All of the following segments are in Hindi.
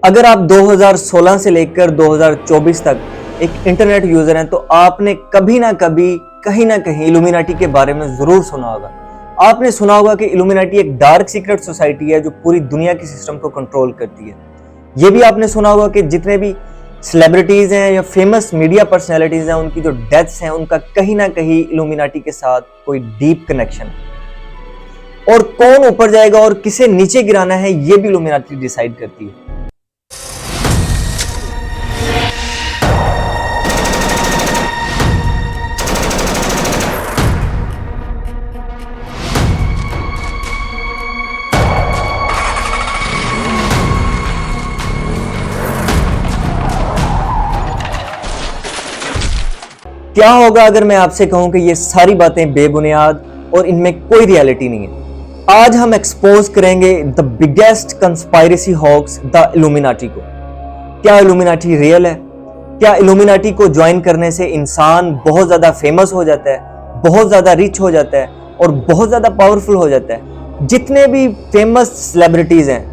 अगर आप 2016 से लेकर 2024 तक एक इंटरनेट यूजर हैं तो आपने कभी ना कभी कहीं ना कहीं इल्यूमिनाटी के बारे में जरूर सुना होगा। आपने सुना होगा कि इल्यूमिनाटी एक डार्क सीक्रेट सोसाइटी है जो पूरी दुनिया के सिस्टम को कंट्रोल करती है। यह भी आपने सुना होगा कि जितने भी सेलिब्रिटीज हैं या फेमस मीडिया पर्सनैलिटीज हैं उनकी जो डेथ्स हैं उनका कहीं ना कहीं इल्यूमिनाटी के साथ कोई डीप कनेक्शन है। और कौन ऊपर जाएगा और किसे नीचे गिराना है यह भी इल्यूमिनाटी डिसाइड करती है। क्या होगा अगर मैं आपसे कहूं कि ये सारी बातें बेबुनियाद और इनमें कोई रियलिटी नहीं है। आज हम एक्सपोज करेंगे the biggest conspiracy hoax the Illuminati को। क्या इल्यूमिनाटी रियल है? क्या इल्यूमिनाटी को ज्वाइन करने से इंसान बहुत ज्यादा फेमस हो जाता है, बहुत ज्यादा रिच हो जाता है और बहुत ज्यादा पावरफुल हो जाता है? जितने भी फेमस सेलिब्रिटीज हैं,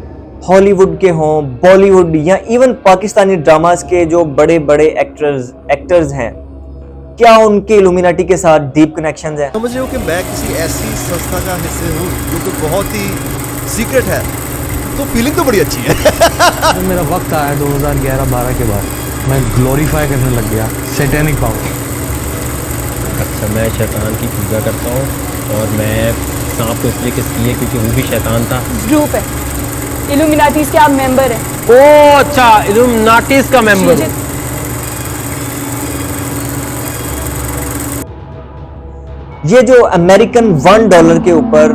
हॉलीवुड के हों, बॉलीवुड या इवन पाकिस्तानी ड्रामास के जो बड़े बड़े एक्टर्स हैं, क्या उनके इल्यूमिनाटी के साथ डीप कनेक्शंस हैं? समझ रहे हो कि मैं किसी ऐसी संस्था का हिस्से हूँ जो कि बहुत ही सीक्रेट है, तो फीलिंग तो बड़ी अच्छी है। जब मेरा वक्त आया 2011-12 के बाद मैं ग्लोरीफाई करने लग गया सैटेनिक पावर। अच्छा, मैं शैतान की पूजा करता हूँ और मैं सांप को इसलिए किस किए क्योंकि वो भी शैतान था। ग्रुप है इल्यूमिनाटीज के, आप मेंबर हैं। ओह अच्छा, इल्यूमिनाटीज का मेंबर। ये जो अमेरिकन $1 के ऊपर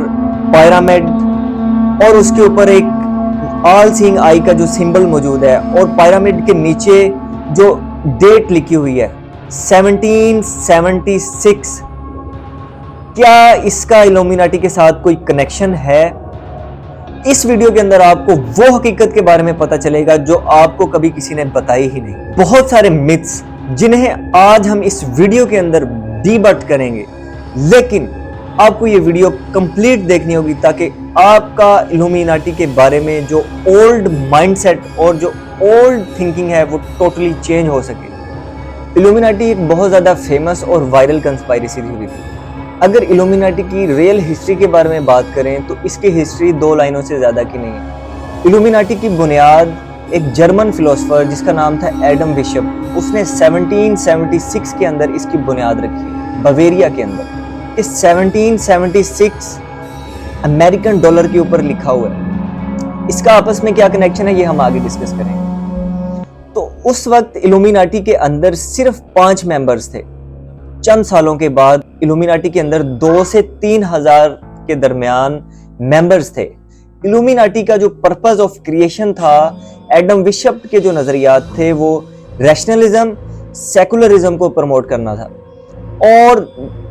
पिरामिड और उसके ऊपर एक ऑल सीइंग आई का जो सिंबल मौजूद है और पिरामिड के नीचे जो डेट लिखी हुई है 1776, क्या इसका इल्यूमिनाटी के साथ कोई कनेक्शन है? इस वीडियो के अंदर आपको वो हकीकत के बारे में पता चलेगा जो आपको कभी किसी ने बताई ही नहीं। बहुत सारे मिथ्स जिन्हें आज हम इस वीडियो के अंदर डिबट करेंगे, लेकिन आपको ये वीडियो कंप्लीट देखनी होगी ताकि आपका इल्यूमिनाटी के बारे में जो ओल्ड माइंडसेट और जो ओल्ड थिंकिंग है वो टोटली चेंज हो सके। इल्यूमिनाटी एक बहुत ज़्यादा फेमस और वायरल कंस्पायरेसी थ्योरी थी। अगर इल्यूमिनाटी की रियल हिस्ट्री के बारे में बात करें तो इसकी हिस्ट्री 2 लाइनों से ज़्यादा की नहीं है। इल्यूमिनाटी की बुनियाद एक जर्मन फिलोसफर जिसका नाम था एडम बिशप, उसने 1776 के अंदर इसकी बुनियाद रखी, बवेरिया के अंदर। कि 1776 अमेरिकन डॉलर के ऊपर लिखा हुआ है। इसका आपस में क्या कनेक्शन है ये हम आगे डिस्कस करेंगे। तो उस वक्त इल्यूमिनाटी के अंदर सिर्फ 5 मेंबर्स थे। चंद सालों के बाद इल्यूमिनाटी के अंदर 2 से 3 हजार के दरमियान मेंबर्स थे। इल्यूमिनाटी का जो पर्पस ऑफ क्रिएशन था, एडम बिशप के जो नजरियात थे वो रैशनलिज्म, सेकुलरिज्म को प्रमोट करना था और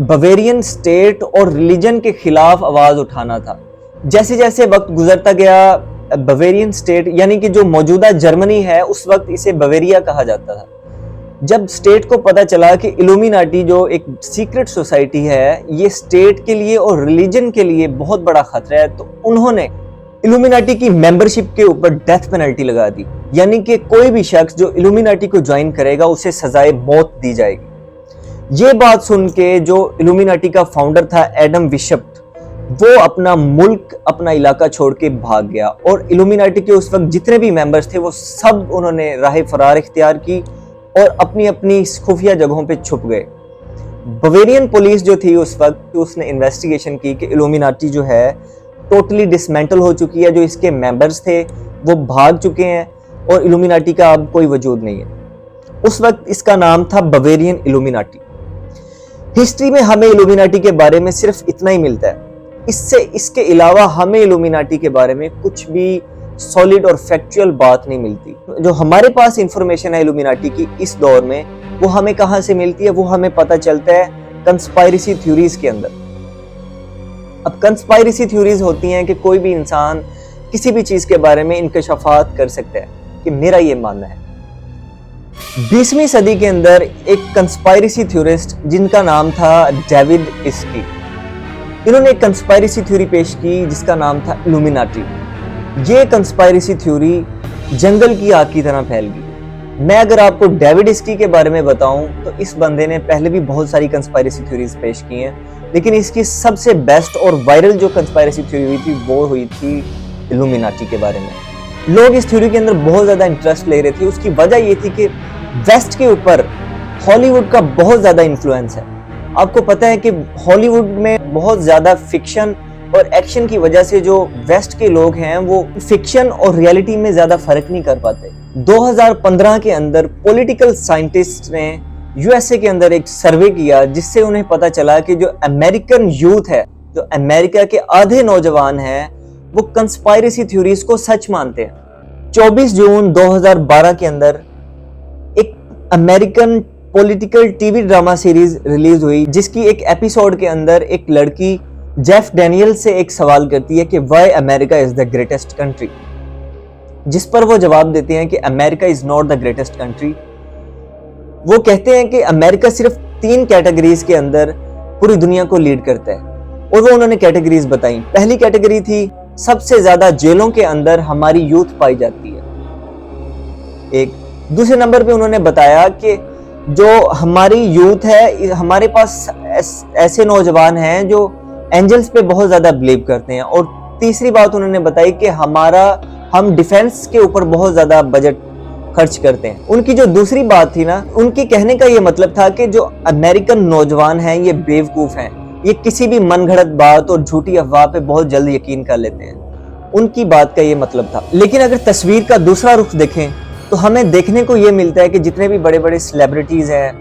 बवेरियन स्टेट और रिलीजन के खिलाफ आवाज उठाना था। जैसे जैसे वक्त गुजरता गया, बवेरियन स्टेट यानी कि जो मौजूदा जर्मनी है उस वक्त इसे बवेरिया कहा जाता था। जब स्टेट को पता चला कि इल्यूमिनाटी जो एक सीक्रेट सोसाइटी है ये स्टेट के लिए और रिलीजन के लिए बहुत बड़ा खतरा है, तो उन्होंने इल्यूमिनाटी की मेंबरशिप के ऊपर डेथ पेनल्टी लगा दी। यानी कि कोई भी शख्स जो इल्यूमिनाटी को ज्वाइन करेगा उसे सजाए मौत दी जाएगी। ये बात सुन के जो इल्यूमिनाटी का फाउंडर था एडम बिशप, वो अपना मुल्क, अपना इलाका छोड़ के भाग गया और इल्यूमिनाटी के उस वक्त जितने भी मेंबर्स थे वो सब उन्होंने राह फरार इख्तियार की और अपनी अपनी खुफिया जगहों पे छुप गए। बवेरियन पुलिस जो थी उस वक्त, उसने इन्वेस्टिगेशन की कि इल्यूमिनाटी जो है टोटली डिसमेंटल हो चुकी है, जो इसके मेंबर्स थे वो भाग चुके हैं और इल्यूमिनाटी का अब कोई वजूद नहीं है। उस वक्त इसका नाम था बवेरियन इल्यूमिनाटी। हिस्ट्री में हमें इल्यूमिनाटी के बारे में सिर्फ इतना ही मिलता है, इसके अलावा हमें इल्यूमिनाटी के बारे में कुछ भी सॉलिड और फैक्चुअल बात नहीं मिलती। जो हमारे पास इंफॉर्मेशन है इल्यूमिनाटी की इस दौर में, वो हमें कहां से मिलती है? वो हमें पता चलता है कंस्पायरेसी थ्योरीज के अंदर। अब कंस्पायरेसी थ्योरीज होती हैं कि कोई भी इंसान किसी भी चीज के बारे में इंकशाफात कर सकता है कि मेरा ये मानना है। 20वीं सदी के अंदर एक कंस्पायरेसी थ्योरिस्ट जिनका नाम था डेविड इस्की, इन्होंने एक कंस्पायरेसी थ्योरी पेश की जिसका नाम था इल्यूमिनाटी। ये कंस्पायरेसी थ्योरी जंगल की आग की तरह फैल गई। मैं अगर आपको डेविड इस्की के बारे में बताऊं तो इस बंदे ने पहले भी बहुत सारी कंस्पायरेसी थ्योरीज पेश की हैं, लेकिन इसकी सबसे बेस्ट और वायरल जो कंस्पायरेसी थ्योरी हुई थी वो हुई थी इल्यूमिनाटी के बारे में। लोग इस थ्योरी के अंदर बहुत ज्यादा इंटरेस्ट ले रहे थे। उसकी वजह ये थी कि वेस्ट के ऊपर हॉलीवुड का बहुत ज्यादा इन्फ्लुएंस है। आपको पता है कि हॉलीवुड में बहुत ज्यादा फिक्शन और एक्शन की वजह से जो वेस्ट के लोग हैं वो फिक्शन और रियलिटी में ज्यादा फर्क नहीं कर पाते। 2015 के अंदर पॉलिटिकल साइंटिस्ट ने यूएसए के अंदर एक सर्वे किया जिससे उन्हें पता चला कि जो अमेरिकन यूथ है, जो अमेरिका के आधे नौजवान हैं, वो कंस्पायरेसी थ्योरीज को सच मानते हैं। 24 जून 2012 के अंदर एक American political TV drama series release हुई जिसकी एक एपिसोड के अंदर एक लड़की जेफ डैनियल से एक सवाल करती है कि why America is the greatest country, जिस पर वो जवाब देते हैं कि America is not the greatest country. वो कहते हैं कि अमेरिका सिर्फ 3 कैटेगरीज के अंदर पूरी दुनिया को लीड करता है, और वो उन्होंने कैटेगरीज बताई। पहली कैटेगरी थी सबसे ज्यादा जेलों के अंदर हमारी यूथ पाई जाती है। एक दूसरे नंबर पे उन्होंने बताया कि जो हमारी यूथ है, हमारे पास ऐसे नौजवान हैं जो एंजल्स पे बहुत ज्यादा बिलीव करते हैं। और तीसरी बात उन्होंने बताई कि हम डिफेंस के ऊपर बहुत ज्यादा बजट खर्च करते हैं। उनकी जो दूसरी बात थी ना, उनके कहने का ये मतलब था कि जो अमेरिकन नौजवान हैं ये बेवकूफ हैं, ये किसी भी मनगढ़ंत बात और झूठी अफवाह पे बहुत जल्द यकीन कर लेते हैं। उनकी बात का ये मतलब था। लेकिन अगर तस्वीर का दूसरा रुख देखें तो हमें देखने को ये मिलता है कि जितने भी बड़े बड़े सेलिब्रिटीज हैं,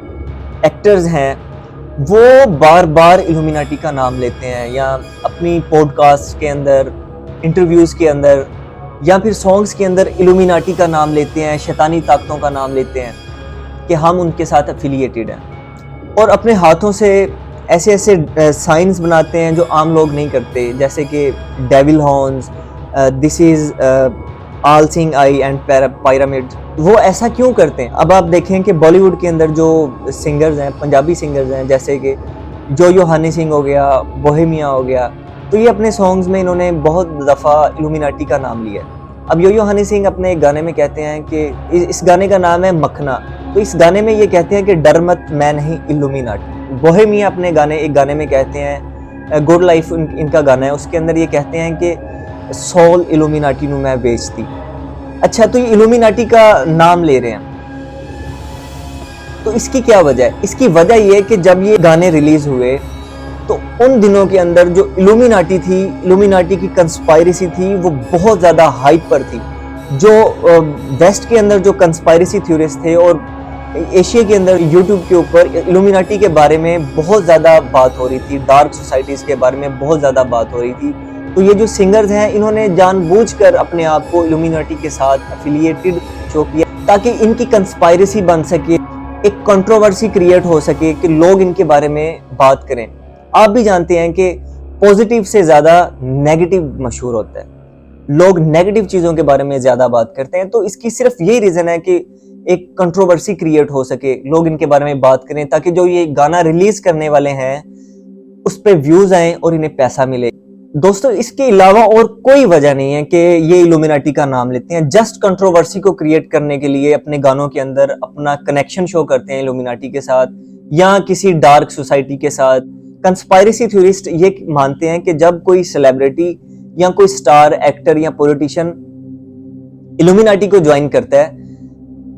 एक्टर्स हैं, वो बार बार इल्यूमिनाटी का नाम लेते हैं, या अपनी पॉडकास्ट के अंदर, इंटरव्यूज के अंदर, या फिर सॉन्ग्स के अंदर इल्यूमिनाटी का नाम लेते हैं, शैतानी ताकतों का नाम लेते हैं कि हम उनके साथ एफिलिएटेड हैं, और अपने हाथों से ऐसे ऐसे साइंस बनाते हैं जो आम लोग नहीं करते, जैसे कि devil horns, this is all seeing I and pyramid. वो ऐसा क्यों करते हैं? अब आप देखें कि बॉलीवुड के अंदर जो सिंगर्स हैं, पंजाबी सिंगर्स हैं, जैसे कि जो हनी सिंह हो गया, बोहेमिया हो गया, तो ये अपने सॉन्ग्स में इन्होंने बहुत दफ़ा इल्यूमिनाटी का नाम लिया है। अब यो हनी सिंह अपने एक गाने में कहते हैं कि इस गाने का नाम है मखना, तो इस गाने में ये कहते हैं कि डर मत मैं नहीं इल्यूमिनाटी। बोहेमिया अपने एक गाने में कहते हैं, गुड लाइफ इनका गाना है, उसके अंदर ये कहते हैं कि सोल इल्यूमिनाटी नू मैं बेचती। अच्छा, तो ये इल्यूमिनाटी का नाम ले रहे हैं, तो इसकी क्या वजह है? इसकी वजह ये है कि जब ये गाने रिलीज हुए तो उन दिनों के अंदर जो इल्यूमिनाटी थी, इल्यूमिनाटी की कंस्पायरेसी थी, वो बहुत ज़्यादा हाइप पर थी। जो वेस्ट के अंदर जो कंस्पायरेसी थ्योरिस्ट थे और एशिया के अंदर यूट्यूब के ऊपर इल्यूमिनाटी के बारे में बहुत ज़्यादा बात हो रही थी, डार्क सोसाइटीज़ के बारे में बहुत ज़्यादा बात हो रही थी, तो ये जो सिंगर्स हैं इन्होंने जानबूझकर अपने आप को इल्यूमिनाटी के साथ एफिलिएटेड शो किया ताकि इनकी कंस्पायरेसी बन सके, एक कंट्रोवर्सी क्रिएट हो सके कि लोग इनके बारे में बात करें। आप भी जानते हैं कि पॉजिटिव से ज़्यादा नेगेटिव मशहूर होता है, लोग नेगेटिव चीज़ों के बारे में ज़्यादा बात करते हैं, तो इसकी सिर्फ यही रीज़न है कि एक कंट्रोवर्सी क्रिएट हो सके, लोग इनके बारे में बात करें ताकि जो ये गाना रिलीज करने वाले हैं उस पर व्यूज आए और इन्हें पैसा मिले। दोस्तों, इसके अलावा और कोई वजह नहीं है कि ये इल्यूमिनाटी का नाम लेते हैं, जस्ट कंट्रोवर्सी को क्रिएट करने के लिए अपने गानों के अंदर अपना कनेक्शन शो करते हैं इल्यूमिनाटी के साथ या किसी डार्क सोसाइटी के साथ। कंस्पायरेसी थ्योरिस्ट ये मानते हैं कि जब कोई सेलिब्रिटी या कोई स्टार, एक्टर या पॉलिटिशियन इल्यूमिनाटी को ज्वाइन करता है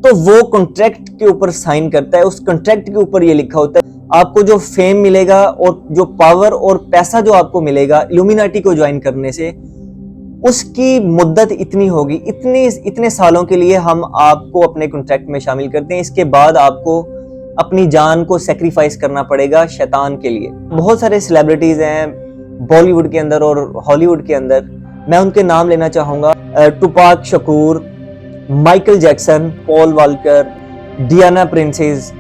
तो वो कॉन्ट्रैक्ट के ऊपर साइन करता है, उस कॉन्ट्रैक्ट के ऊपर ये लिखा होता है आपको जो फेम मिलेगा और जो पावर और पैसा जो आपको मिलेगा इल्यूमिनाटी को ज्वाइन करने से, उसकी मुद्दत इतनी होगी, इतने सालों के लिए हम आपको अपने कॉन्ट्रैक्ट में शामिल करते हैं, इसके बाद आपको अपनी जान को सेक्रीफाइस करना पड़ेगा शैतान के लिए। बहुत सारे सेलिब्रिटीज हैं बॉलीवुड के अंदर और हॉलीवुड के अंदर, मैं उनके नाम लेना चाहूंगा, Tupac Shakur, Michael Jackson, Paul Walker, Diana princess.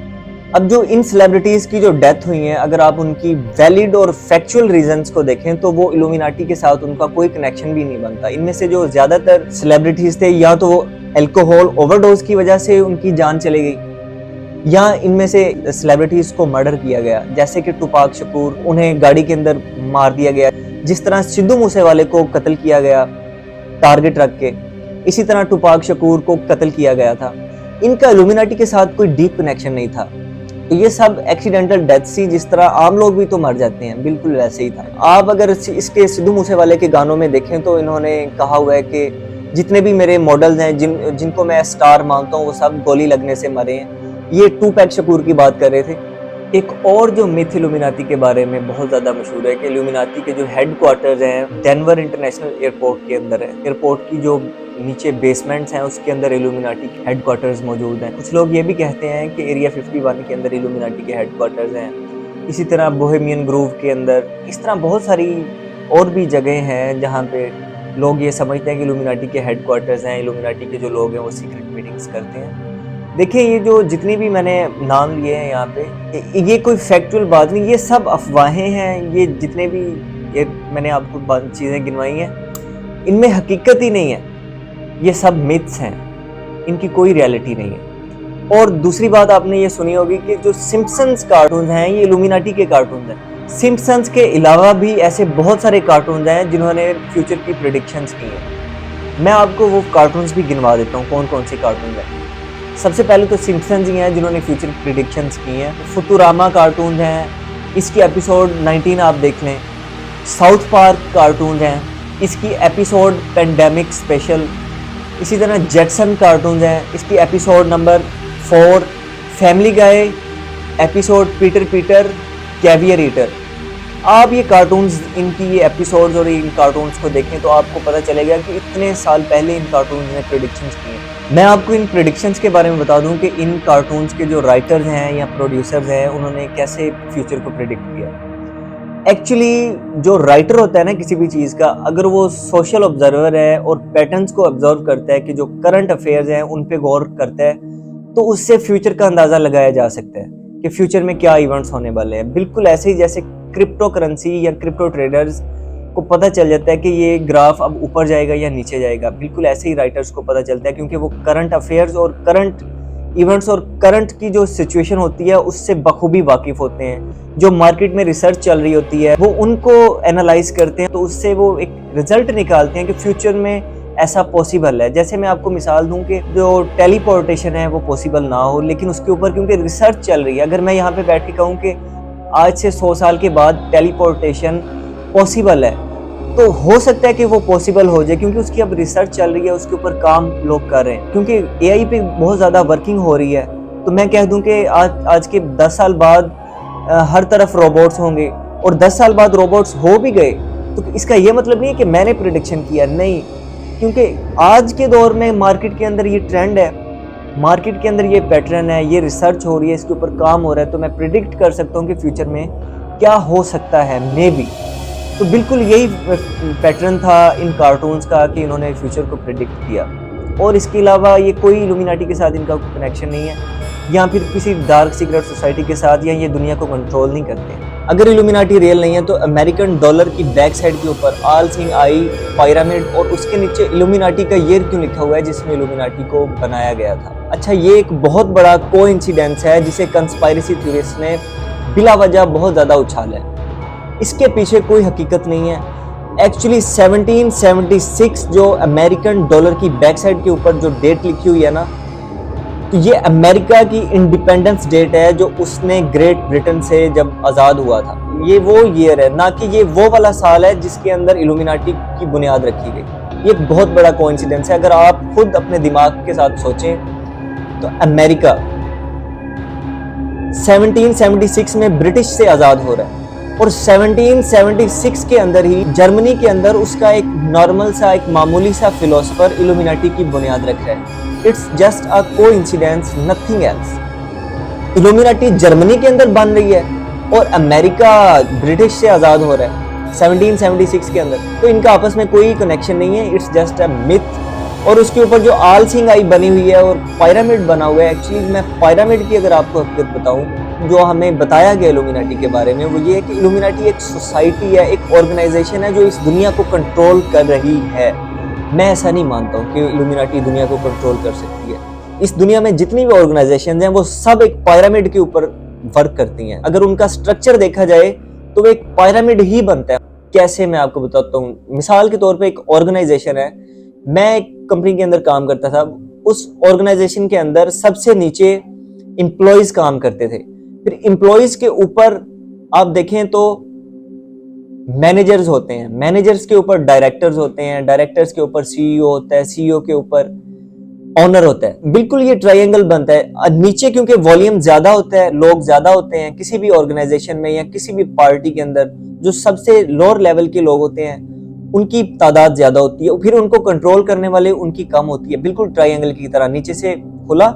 अब जो इन सेलिब्रिटीज की जो डेथ हुई है, अगर आप उनकी वैलिड और फैक्चुअल रीजंस को देखें तो वो इल्यूमिनाटी के साथ उनका कोई कनेक्शन भी नहीं बनता। इनमें से जो ज्यादातर सेलिब्रिटीज थे या तो वो अल्कोहल ओवरडोज की वजह से उनकी जान चली गई या इनमें से सेलिब्रिटीज को मर्डर किया गया, जैसे कि टुपाक शकूर, उन्हें गाड़ी के अंदर मार दिया गया, जिस तरह सिद्धू मूसेवाले को कत्ल किया गया टारगेट रख के, इसी तरह टुपाक शकूर को कत्ल किया गया था। इनका इल्यूमिनाटी के साथ कोई डीप कनेक्शन नहीं था। तो ये सब एक्सीडेंटल डेथ सी, जिस तरह आम लोग भी तो मर जाते हैं, बिल्कुल वैसे ही था। आप अगर इसके सिद्धू मूसेवाले के गानों में देखें तो इन्होंने कहा हुआ है कि जितने भी मेरे मॉडल्स हैं जिनको मैं स्टार मानता हूँ वो सब गोली लगने से मरे हैं। ये टुपैक शकूर की बात कर रहे थे। एक और जो मिथ इल्यूमिनाटी के बारे में बहुत ज़्यादा मशहूर है कि इल्यूमिनाटी के जो हेडक्वार्टर्स हैं डेनवर इंटरनेशनल एयरपोर्ट के अंदर है। एयरपोर्ट की जो नीचे बेसमेंट्स हैं उसके अंदर इल्यूमिनाटी के हेडक्वार्टर्स मौजूद हैं। कुछ लोग ये भी कहते हैं कि एरिया 51 के अंदर इल्यूमिनाटी के हेडक्वार्टर्स हैं। इसी तरह बोहेमियन ग्रूव के अंदर, इस तरह बहुत सारी और भी जगह हैं जहाँ पे लोग ये समझते हैं कि इल्यूमिनाटी के हेडक्वार्टर्स हैं। इल्यूमिनाटी के जो लोग हैं वो सीक्रेट मीटिंग्स करते हैं। देखिए, ये जो जितनी भी मैंने नाम लिए हैं यहाँ पे, ये कोई फैक्चुअल बात नहीं, ये सब अफवाहें हैं। ये जितने भी ये मैंने आपको चीज़ें गिनवाई हैं, इनमें हकीकत ही नहीं है। ये सब मिथ्स हैं, इनकी कोई रियलिटी नहीं है। और दूसरी बात आपने ये सुनी होगी कि जो सिम्पसन्स कार्टून हैं ये इल्यूमिनाटी के कार्टून हैं। सिम्पसन्स के अलावा भी ऐसे बहुत सारे कार्टून हैं जिन्होंने फ्यूचर की प्रेडिक्शंस की हैं। मैं आपको वो कार्टून्स भी गिनवा देता हूँ कौन कौन से कार्टून हैं। सबसे पहले तो सिम्पसन्स ही हैं जिन्होंने फ्यूचर प्रेडिक्शंस की हैं। फुतुरामा कार्टून हैं, इसकी एपिसोड 19 आप देख लें। साउथ पार्क कार्टून हैं, इसकी एपिसोड पेंडेमिक स्पेशल। इसी तरह जेटसन कार्टून हैं, इसकी एपिसोड नंबर 4। फैमिली गाय एपिसोड पीटर कैवियर ईटर। आप ये कार्टून्स, इनकी ये एपिसोड्स और इन कार्टून्स को देखें तो आपको पता चलेगा कि इतने साल पहले इन कार्टून्स ने प्रेडिक्शंस की हैं। मैं आपको इन प्रेडिक्शंस के बारे में बता दूं कि इन कार्टून्स के जो राइटर्स हैं या प्रोड्यूसर्स हैं उन्होंने कैसे फ्यूचर को प्रेडिक्ट किया। एक्चुअली जो राइटर होता है ना किसी भी चीज़ का, अगर वो सोशल ऑब्जर्वर है और पैटर्न्स को ऑब्जर्व करता है कि जो करंट अफेयर्स हैं उन पे गौर करता है, तो उससे फ्यूचर का अंदाज़ा लगाया जा सकता है कि फ्यूचर में क्या इवेंट्स होने वाले हैं। बिल्कुल ऐसे ही जैसे क्रिप्टो करेंसी या क्रिप्टो ट्रेडर्स को पता चल जाता है कि ये ग्राफ अब ऊपर जाएगा या नीचे जाएगा, बिल्कुल ऐसे ही राइटर्स को पता चलता है, क्योंकि वो करंट अफेयर्स और करंट इवेंट्स और करंट की जो सिचुएशन होती है उससे बखूबी वाकिफ होते हैं। जो मार्केट में रिसर्च चल रही होती है वो उनको एनालाइज करते हैं, तो उससे वो एक रिजल्ट निकालते हैं कि फ्यूचर में ऐसा पॉसिबल है। जैसे मैं आपको मिसाल दूं कि जो टेलीपोर्टेशन है वो पॉसिबल ना हो, लेकिन उसके ऊपर क्योंकि रिसर्च चल रही है, अगर मैं यहाँ पे बैठ के कहूँ कि आज से 100 साल के बाद टेलीपोर्टेशन पॉसिबल है, तो हो सकता है कि वो पॉसिबल हो जाए, क्योंकि उसकी अब रिसर्च चल रही है, उसके ऊपर काम लोग कर रहे हैं, क्योंकि एआई पे बहुत ज़्यादा वर्किंग हो रही है। तो मैं कह दूं कि आज के 10 साल बाद हर तरफ रोबोट्स होंगे, और 10 साल बाद रोबोट्स हो भी गए, तो इसका ये मतलब नहीं है कि मैंने प्रेडिक्शन किया, नहीं, क्योंकि आज के दौर में मार्केट के अंदर ये ट्रेंड है, मार्केट के अंदर ये पैटर्न है, ये रिसर्च हो रही है, इसके ऊपर काम हो रहा है, तो मैं प्रिडिक्ट कर सकता हूँ कि फ्यूचर में क्या हो सकता है, मे बी। तो बिल्कुल यही पैटर्न था इन कार्टून्स का कि इन्होंने फ्यूचर को प्रिडिक्ट किया। और इसके अलावा ये कोई इल्यूमिनाटी के साथ इनका कनेक्शन नहीं है, या फिर किसी डार्क सीक्रेट सोसाइटी के साथ, या ये दुनिया को कंट्रोल नहीं करते। अगर इल्यूमिनाटी रियल नहीं है तो अमेरिकन डॉलर की बैक साइड के ऊपर आल सिंह आई पिरामिड और उसके नीचे इल्यूमिनाटी का ईयर क्यों लिखा हुआ है जिसमें इल्यूमिनाटी को बनाया गया था। अच्छा, ये एक बहुत बड़ा कोइंसिडेंस है जिसे कंस्पायरेसी थ्योरिस्ट ने बिला वजह बहुत ज़्यादा उछाला है। इसके पीछे कोई हकीकत नहीं है। एक्चुअली 1776 जो अमेरिकन डॉलर की बैक साइड के ऊपर जो डेट लिखी हुई है ना, तो ये अमेरिका की इंडिपेंडेंस डेट है जो उसने ग्रेट ब्रिटेन से जब आज़ाद हुआ था। ये वो ईयर है, ना कि ये वो वाला साल है जिसके अंदर इल्यूमिनाटी की बुनियाद रखी गई। ये बहुत बड़ा कोइंसिडेंस है। अगर आप खुद अपने दिमाग के साथ सोचें तो अमेरिका 1776 में ब्रिटिश से आज़ाद हो रहा है, और 1776 के अंदर ही जर्मनी के अंदर उसका एक नॉर्मल सा, एक मामूली सा फिलोसफर इल्यूमिनाटी की बुनियाद रख रहा है। It's just a coincidence, nothing else. Illuminati Germany के अंदर बन रही है और अमेरिका ब्रिटिश से आज़ाद हो रहा है 1776 के अंदर, तो इनका आपस में कोई कनेक्शन नहीं है। It's just a myth. और उसके ऊपर जो आल सिंह आई बनी हुई है और पिरामिड बना हुआ है, एक्चुअली मैं पिरामिड की अगर आपको हकीकत बताऊं, जो हमें बताया गया इल्यूमिनाटी के बारे में, वो ये है कि इल्यूमिनाटी एक सोसाइटी है, एक ऑर्गेनाइजेशन है जो इस दुनिया को कंट्रोल कर रही है। मैं ऐसा नहीं मानता हूँ कि इल्यूमिनाटी दुनिया को कंट्रोल कर सकती है। इस दुनिया में जितनी भी ऑर्गेनाइजेशन हैं वो सब एक पिरामिड के ऊपर वर्क करती हैं। अगर उनका स्ट्रक्चर देखा जाए तो वो एक पिरामिड ही बनता है। कैसे, मैं आपको बताता हूँ। मिसाल के तौर पे एक ऑर्गेनाइजेशन है, मैं एक कंपनी के अंदर काम करता था, उस ऑर्गेनाइजेशन के अंदर सबसे नीचे एम्प्लॉयज काम करते थे। फिर एम्प्लॉयज के ऊपर आप देखें तो मैनेजर्स होते हैं, मैनेजर्स के ऊपर डायरेक्टर्स होते हैं, डायरेक्टर्स के ऊपर सीईओ होता है, सीईओ के ऊपर ऑनर होता है। बिल्कुल ये ट्रायंगल बनता है। नीचे क्योंकि वॉल्यूम ज्यादा होता है, लोग ज्यादा होते हैं किसी भी ऑर्गेनाइजेशन में या किसी भी पार्टी के अंदर, जो सबसे लोअर लेवल के लोग होते हैं उनकी तादाद ज्यादा होती है, फिर उनको कंट्रोल करने वाले उनकी कम होती है। बिल्कुल ट्रायंगल की तरह नीचे से खुला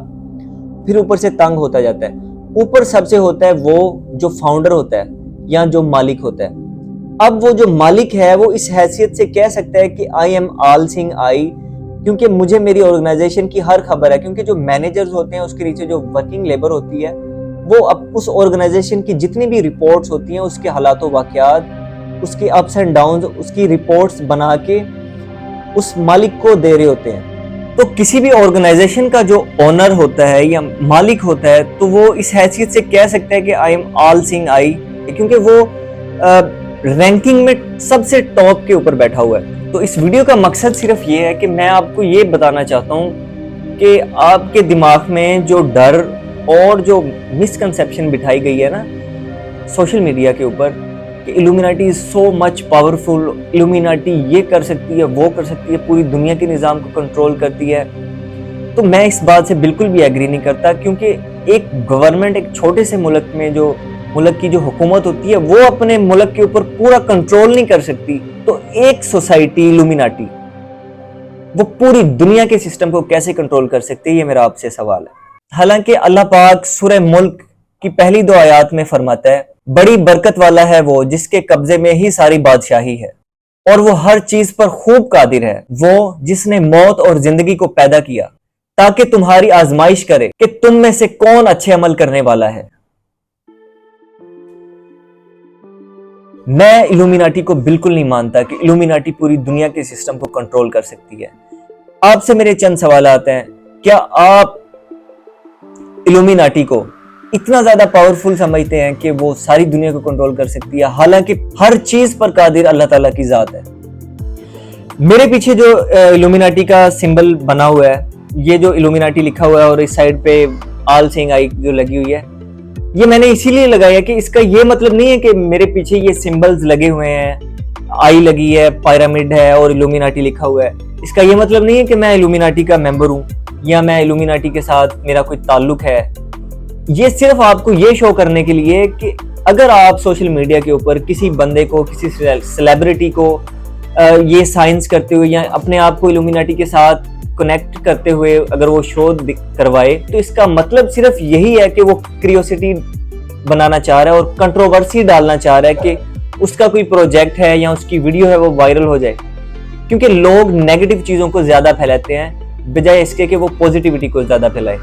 फिर ऊपर से तंग होता जाता है। ऊपर सबसे होता है वो जो फाउंडर होता है या जो मालिक होता है। अब वो जो मालिक है वो इस हैसियत से कह सकता है कि आई एम ऑल सीइंग आई, क्योंकि मुझे मेरी ऑर्गेनाइजेशन की हर खबर है। क्योंकि जो मैनेजर्स होते हैं उसके नीचे जो वर्किंग लेबर होती है वो अब उस ऑर्गेनाइजेशन की जितनी भी रिपोर्ट्स होती हैं, उसके हालात वाक़यात, उसके अप्स एंड डाउन्स, उसकी रिपोर्ट्स बना के उस मालिक को दे रहे होते हैं। तो किसी भी ऑर्गेनाइजेशन का जो ओनर होता है या मालिक होता है तो वो इस हैसियत से कह सकता है कि आई एम ऑल सीइंग आई, क्योंकि वो रैंकिंग में सबसे टॉप के ऊपर बैठा हुआ है। तो इस वीडियो का मकसद सिर्फ ये है कि मैं आपको ये बताना चाहता हूँ कि आपके दिमाग में जो डर और जो मिसकंसेप्शन बिठाई गई है ना सोशल मीडिया के ऊपर कि illuminati is so much powerful, illuminati ये कर सकती है, वो कर सकती है, पूरी दुनिया के निज़ाम को कंट्रोल करती है, तो मैं इस बात से बिल्कुल भी एग्री नहीं करता। क्योंकि एक गवर्नमेंट एक छोटे से मुल्क में जो मुल्क की जो हुकूमत होती है वो अपने मुल्क के ऊपर पूरा कंट्रोल नहीं कर सकती, तो एक सोसाइटी इल्यूमिनाटी वो पूरी दुनिया के सिस्टम को कैसे कंट्रोल कर सकती है, ये मेरा आपसे सवाल है। हालांकि अल्लाह पाक सूरह मुल्क की पहली 2 आयत में फरमाता है, बड़ी बरकत वाला है वो जिसके कब्जे में ही सारी बादशाही है और वो हर चीज पर खूब कादिर है, वो जिसने मौत और जिंदगी को पैदा किया ताकि तुम्हारी आजमाइश करे कि तुम में से कौन अच्छे अमल करने वाला है। मैं इल्यूमिनाटी को बिल्कुल नहीं मानता कि इल्यूमिनाटी पूरी दुनिया के सिस्टम को कंट्रोल कर सकती है। आपसे मेरे चंद सवाल आते हैं, क्या आप इल्यूमिनाटी को इतना ज्यादा पावरफुल समझते हैं कि वो सारी दुनिया को कंट्रोल कर सकती है, हालांकि हर चीज पर कादिर अल्लाह ताला की जात है। मेरे पीछे जो इल्यूमिनाटी का सिंबल बना हुआ है, ये जो इल्यूमिनाटी लिखा हुआ है और इस साइड पे ऑल सीइंग आई जो लगी हुई है, ये मैंने इसीलिए लगाया कि इसका ये मतलब नहीं है कि मेरे पीछे ये सिंबल्स लगे हुए हैं, आई लगी है, पिरामिड है और इल्यूमिनाटी लिखा हुआ है। इसका ये मतलब नहीं है कि मैं इल्यूमिनाटी का मेंबर हूं या मैं इल्यूमिनाटी के साथ मेरा कोई ताल्लुक है। ये सिर्फ आपको ये शो करने के लिए कि अगर आप सोशल मीडिया के ऊपर किसी बंदे को, किसी सेलिब्रिटी को ये साइंस करते हुए या अपने आप को इल्यूमिनाटी के साथ कनेक्ट करते हुए अगर वो शो करवाए, तो इसका मतलब सिर्फ यही है कि वो क्यूरियोसिटी बनाना चाह रहा है और कंट्रोवर्सी डालना चाह रहा है कि उसका कोई प्रोजेक्ट है या उसकी वीडियो है वो वायरल हो जाए। क्योंकि लोग नेगेटिव चीजों को ज्यादा फैलाते हैं बजाय इसके कि वो पॉजिटिविटी को ज्यादा फैलाए।